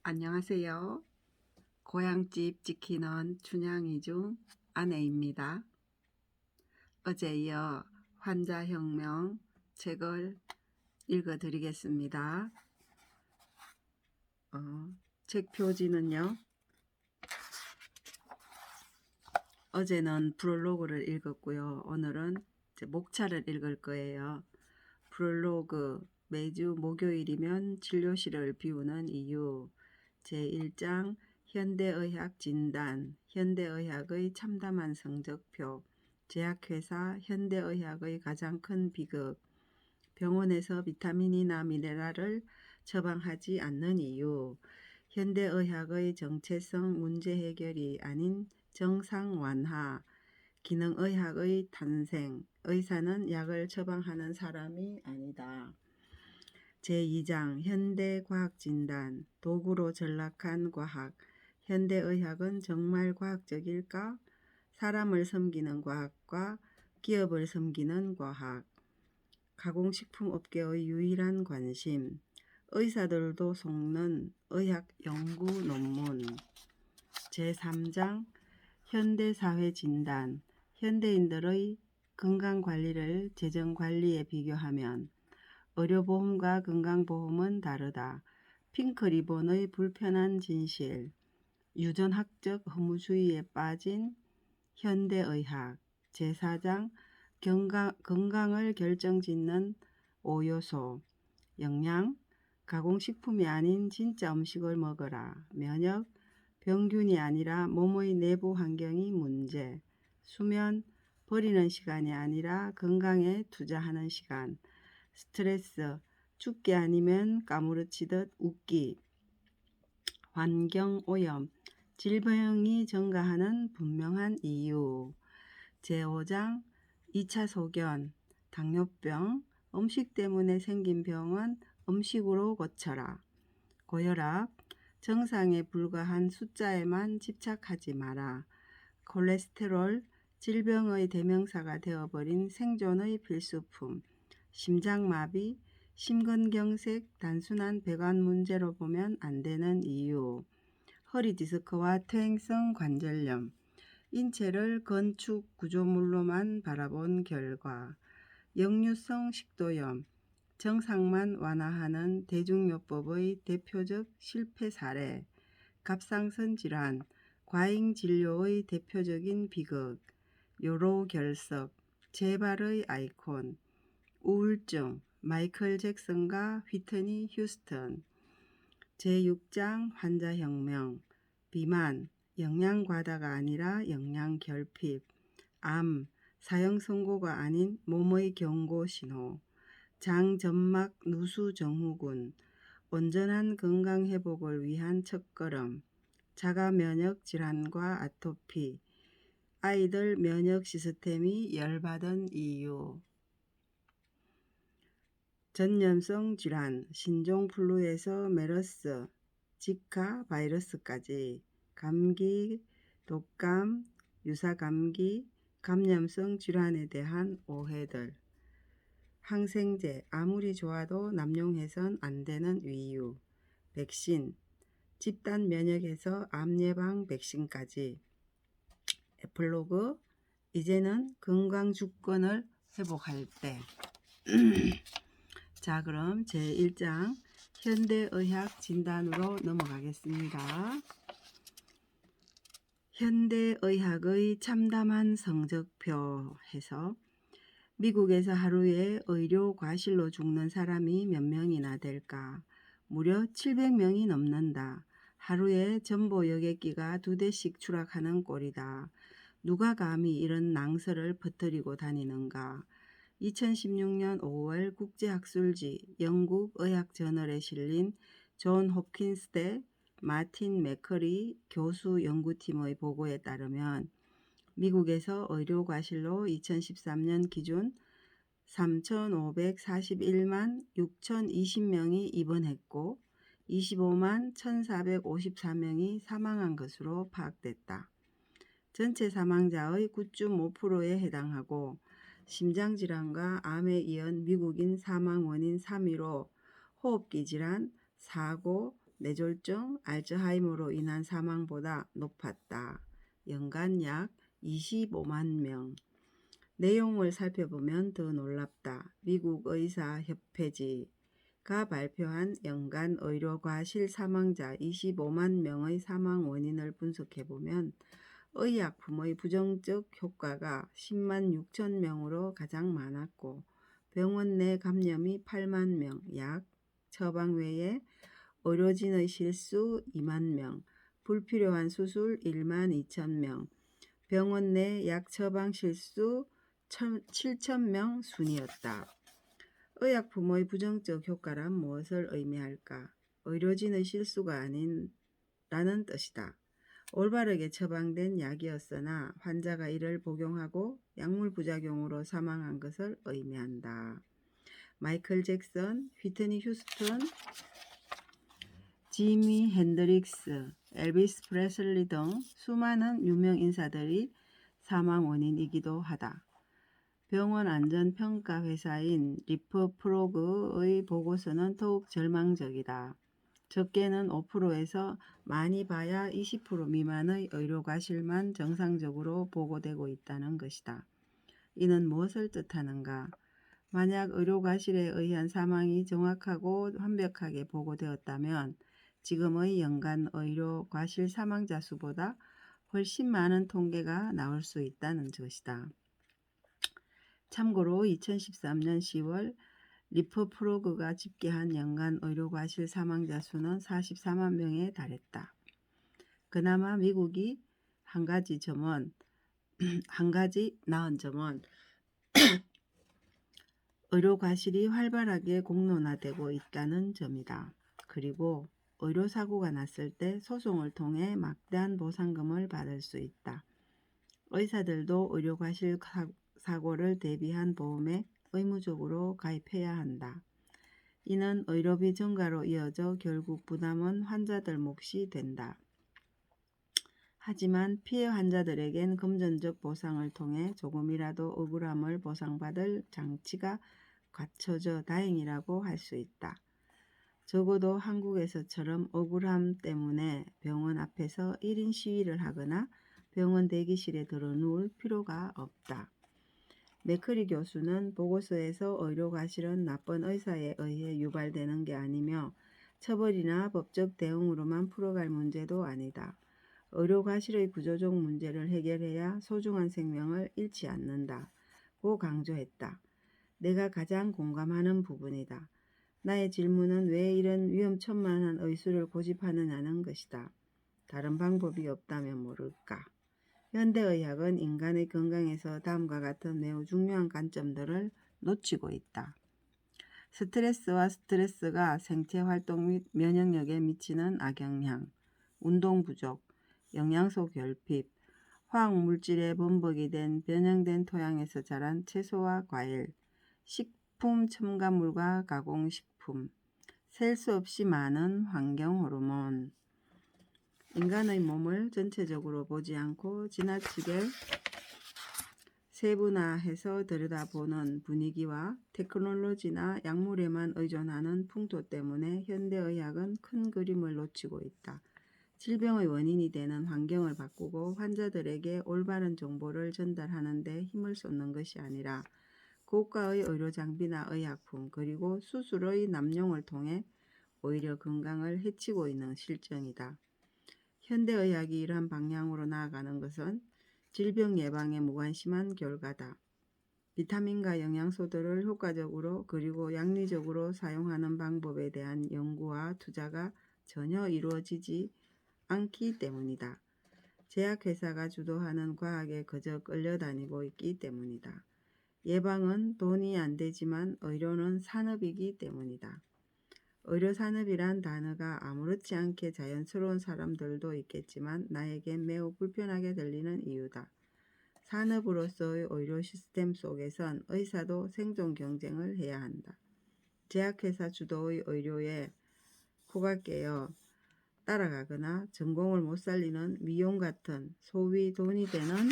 안녕하세요. 고향집 지키는 춘향이 중 아내입니다. 어제 이어 환자혁명 책을 읽어드리겠습니다. 책 표지는요. 어제는 프롤로그를 읽었고요. 오늘은 목차를 읽을 거예요. 프롤로그, 매주 목요일이면 진료실을 비우는 이유, 제1장 현대의학 진단, 현대의학의 참담한 성적표, 제약회사 현대의학의 가장 큰 비극, 병원에서 비타민이나 미네랄을 처방하지 않는 이유, 현대의학의 정체성 문제 해결이 아닌 정상 완화, 기능의학의 탄생, 의사는 약을 처방하는 사람이 아니다. 제2장 현대과학진단, 도구로 전락한 과학, 현대의학은 정말 과학적일까? 사람을 섬기는 과학과 기업을 섬기는 과학, 가공식품 업계의 유일한 관심, 의사들도 속는 의학 연구 논문. 제3장 현대사회 진단, 현대인들의 건강관리를 재정관리에 비교하면 의료보험과 건강보험은 다르다. 핑크리본의 불편한 진실, 유전학적 허무주의에 빠진 현대의학. 제4장 건강을 결정짓는 5요소, 영양, 가공식품이 아닌 진짜 음식을 먹어라. 면역, 병균이 아니라 몸의 내부 환경이 문제. 수면, 버리는 시간이 아니라 건강에 투자하는 시간. 스트레스, 죽기 아니면 까무러치듯 웃기. 환경오염, 질병이 증가하는 분명한 이유. 제5장 2차 소견, 당뇨병, 음식 때문에 생긴 병은 음식으로 고쳐라. 고혈압, 정상에 불과한 숫자에만 집착하지 마라. 콜레스테롤, 질병의 대명사가 되어버린 생존의 필수품. 심장마비, 심근경색, 단순한 배관 문제로 보면 안 되는 이유. 허리디스크와 퇴행성 관절염, 인체를 건축 구조물로만 바라본 결과. 역류성 식도염, 정상만 완화하는 대중요법의 대표적 실패 사례. 갑상선 질환, 과잉 진료의 대표적인 비극. 요로결석, 재발의 아이콘. 우울증, 마이클 잭슨과 휘트니 휴스턴. 제6장 환자혁명, 비만, 영양과다가 아니라 영양결핍. 암, 사형선고가 아닌 몸의 경고신호. 장점막 누수증후군, 온전한 건강회복을 위한 첫걸음. 자가면역 질환과 아토피, 아이들 면역 시스템이 열받은 이유. 전염성 질환, 신종플루에서 메르스, 지카 바이러스까지. 감기, 독감, 유사감기, 감염성 질환에 대한 오해들. 항생제, 아무리 좋아도 남용해선 안 되는 이유. 백신, 집단 면역에서 암 예방 백신까지. 에플로그, 이제는 건강 주권을 회복할 때. 자, 그럼 제1장 현대의학 진단으로 넘어가겠습니다. 현대의학의 참담한 성적표 해서 미국에서 하루에 의료 과실로 죽는 사람이 몇 명이나 될까? 무려 700명이 넘는다. 하루에 전보 여객기가 2대씩 추락하는 꼴이다. 누가 감히 이런 낭설을 퍼뜨리고 다니는가? 2016년 5월 국제학술지 영국 의학저널에 실린 존 홉킨스대 마틴 맥커리 교수 연구팀의 보고에 따르면 미국에서 의료과실로 2013년 기준 3,541만 6,020명이 입원했고 25만 1,454명이 사망한 것으로 파악됐다. 전체 사망자의 9.5%에 해당하고 심장질환과 암에 이은 미국인 사망 원인 3위로 호흡기 질환, 사고, 뇌졸중, 알츠하이머로 인한 사망보다 높았다. 연간 약 25만 명. 내용을 살펴보면 더 놀랍다. 미국 의사협회지가 발표한 연간 의료과실 사망자 25만 명의 사망 원인을 분석해보면 의약품의 부정적 효과가 10만 6천 명으로 가장 많았고 병원 내 감염이 8만 명, 약 처방 외에 의료진의 실수 2만 명, 불필요한 수술 1만 2천 명, 병원 내 약 처방 실수 7천 명 순이었다. 의약품의 부정적 효과란 무엇을 의미할까? 의료진의 실수가 아닌라는 뜻이다. 올바르게 처방된 약이었으나 환자가 이를 복용하고 약물 부작용으로 사망한 것을 의미한다. 마이클 잭슨, 휘트니 휴스턴, 지미 핸드릭스, 엘비스 프레슬리 등 수많은 유명 인사들이 사망 원인이기도 하다. 병원 안전평가 회사인 리퍼프로그의 보고서는 더욱 절망적이다. 적게는 5%에서 많이 봐야 20% 미만의 의료과실만 정상적으로 보고되고 있다는 것이다. 이는 무엇을 뜻하는가? 만약 의료과실에 의한 사망이 정확하고 완벽하게 보고되었다면 지금의 연간 의료과실 사망자 수보다 훨씬 많은 통계가 나올 수 있다는 것이다. 참고로 2013년 10월 리퍼프로그가 집계한 연간 의료과실 사망자 수는 44만 명에 달했다. 그나마 미국이 한 가지 나은 점은 의료과실이 활발하게 공론화되고 있다는 점이다. 그리고 의료사고가 났을 때 소송을 통해 막대한 보상금을 받을 수 있다. 의사들도 의료과실 사고를 대비한 보험에 의무적으로 가입해야 한다. 이는 의료비 증가로 이어져 결국 부담은 환자들 몫이 된다. 하지만 피해 환자들에겐 금전적 보상을 통해 조금이라도 억울함을 보상받을 장치가 갖춰져 다행이라고 할 수 있다. 적어도 한국에서처럼 억울함 때문에 병원 앞에서 1인 시위를 하거나 병원 대기실에 들어누울 필요가 없다. 맥커리 교수는 보고서에서 의료과실은 나쁜 의사에 의해 유발되는 게 아니며 처벌이나 법적 대응으로만 풀어갈 문제도 아니다. 의료과실의 구조적 문제를 해결해야 소중한 생명을 잃지 않는다고 강조했다. 내가 가장 공감하는 부분이다. 나의 질문은 왜 이런 위험천만한 의술을 고집하느냐는 것이다. 다른 방법이 없다면 모를까. 현대의학은 인간의 건강에서 다음과 같은 매우 중요한 관점들을 놓치고 있다. 스트레스가 생체활동 및 면역력에 미치는 악영향, 운동 부족, 영양소 결핍, 화학물질에 범벅이 된 변형된 토양에서 자란 채소와 과일, 식품 첨가물과 가공식품, 셀 수 없이 많은 환경호르몬, 인간의 몸을 전체적으로 보지 않고 지나치게 세분화해서 들여다보는 분위기와 테크놀로지나 약물에만 의존하는 풍토 때문에 현대의학은 큰 그림을 놓치고 있다. 질병의 원인이 되는 환경을 바꾸고 환자들에게 올바른 정보를 전달하는 데 힘을 쏟는 것이 아니라 고가의 의료장비나 의약품 그리고 수술의 남용을 통해 오히려 건강을 해치고 있는 실정이다. 현대의학이 이러한 방향으로 나아가는 것은 질병 예방에 무관심한 결과다. 비타민과 영양소들을 효과적으로 그리고 양리적으로 사용하는 방법에 대한 연구와 투자가 전혀 이루어지지 않기 때문이다. 제약회사가 주도하는 과학에 그저 끌려다니고 있기 때문이다. 예방은 돈이 안 되지만 의료는 산업이기 때문이다. 의료산업이란 단어가 아무렇지 않게 자연스러운 사람들도 있겠지만 나에겐 매우 불편하게 들리는 이유다. 산업으로서의 의료 시스템 속에선 의사도 생존 경쟁을 해야 한다. 제약회사 주도의 의료에 코가 깨어 따라가거나 전공을 못 살리는 미용 같은 소위 돈이 되는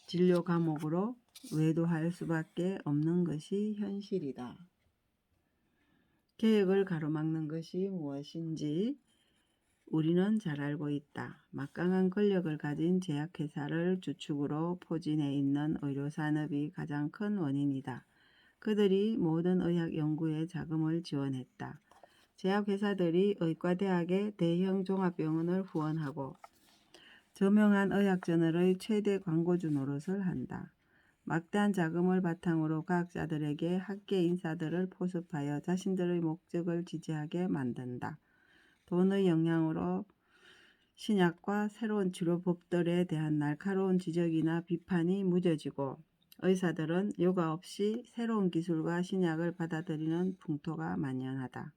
진료 과목으로 외도할 수밖에 없는 것이 현실이다. 개혁을 가로막는 것이 무엇인지 우리는 잘 알고 있다. 막강한 권력을 가진 제약회사를 주축으로 포진해 있는 의료산업이 가장 큰 원인이다. 그들이 모든 의학 연구에 자금을 지원했다. 제약회사들이 의과대학의 대형 종합병원을 후원하고 저명한 의학저널의 최대 광고주 노릇을 한다. 막대한 자금을 바탕으로 과학자들에게 학계 인사들을 포섭하여 자신들의 목적을 지지하게 만든다. 돈의 영향으로 신약과 새로운 치료법들에 대한 날카로운 지적이나 비판이 무뎌지고 의사들은 요가 없이 새로운 기술과 신약을 받아들이는 풍토가 만연하다.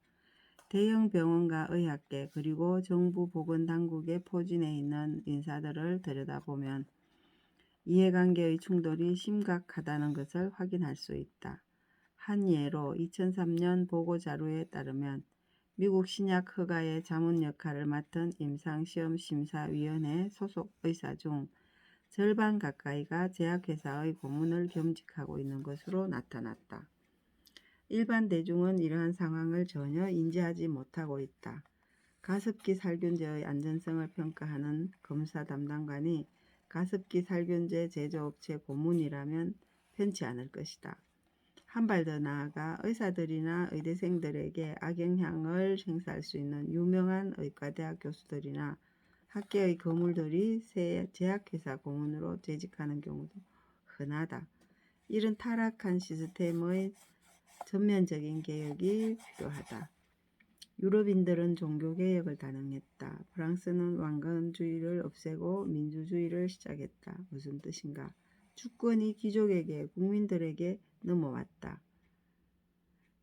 대형 병원과 의학계 그리고 정부 보건당국에 포진해 있는 인사들을 들여다보면 이해관계의 충돌이 심각하다는 것을 확인할 수 있다. 한 예로 2003년 보고자료에 따르면 미국 신약 허가의 자문 역할을 맡은 임상시험심사위원회 소속 의사 중 절반 가까이가 제약회사의 고문을 겸직하고 있는 것으로 나타났다. 일반 대중은 이러한 상황을 전혀 인지하지 못하고 있다. 가습기 살균제의 안전성을 평가하는 검사 담당관이 가습기 살균제 제조업체 고문이라면 편치 않을 것이다. 한 발 더 나아가 의사들이나 의대생들에게 악영향을 행사할 수 있는 유명한 의과대학 교수들이나 학계의 거물들이 새 제약회사 고문으로 재직하는 경우도 흔하다. 이런 타락한 시스템의 전면적인 개혁이 필요하다. 유럽인들은 종교개혁을 단행했다. 프랑스는 왕건주의를 없애고 민주주의를 시작했다. 무슨 뜻인가? 주권이 귀족에게, 국민들에게 넘어왔다.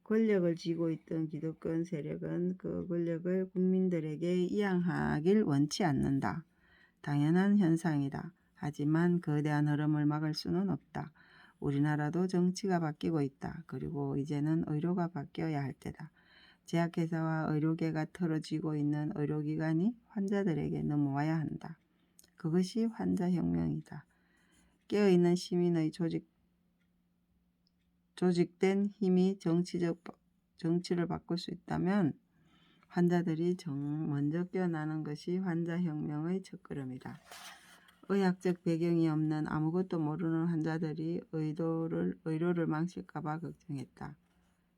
권력을 쥐고 있던 기득권 세력은 그 권력을 국민들에게 이양하길 원치 않는다. 당연한 현상이다. 하지만 거대한 흐름을 막을 수는 없다. 우리나라도 정치가 바뀌고 있다. 그리고 이제는 의료가 바뀌어야 할 때다. 제약회사와 의료계가 틀어지고 있는 의료기관이 환자들에게 넘어와야 한다. 그것이 환자혁명이다. 깨어있는 시민의 조직된 힘이 정치를 바꿀 수 있다면 환자들이 먼저 깨어나는 것이 환자혁명의 첫걸음이다. 의학적 배경이 없는 아무것도 모르는 환자들이 의료를 망칠까봐 걱정했다.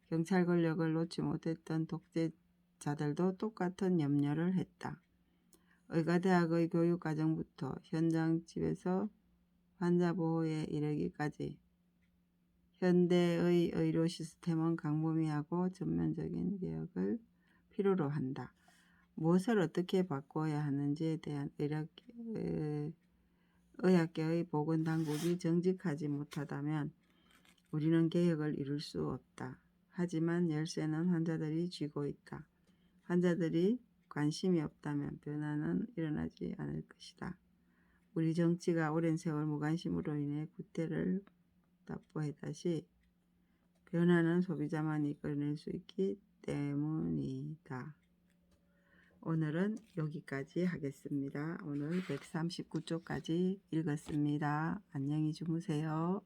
경찰 권력을 놓지 못했던 독재자들도 똑같은 염려를 했다. 의과대학의 교육과정부터 현장집에서 환자보호에 이르기까지 현대의 의료 시스템은 광범위하고 전면적인 개혁을 필요로 한다. 무엇을 어떻게 바꿔야 하는지에 대한 의학계의 보건당국이 정직하지 못하다면 우리는 개혁을 이룰 수 없다. 하지만 열쇠는 환자들이 쥐고 있다. 환자들이 관심이 없다면 변화는 일어나지 않을 것이다. 우리 정치가 오랜 세월 무관심으로 인해 구태를 답보했다시 변화는 소비자만 이끌어낼 수 있기 때문이다. 오늘은 여기까지 하겠습니다. 오늘 139쪽까지 읽었습니다. 안녕히 주무세요.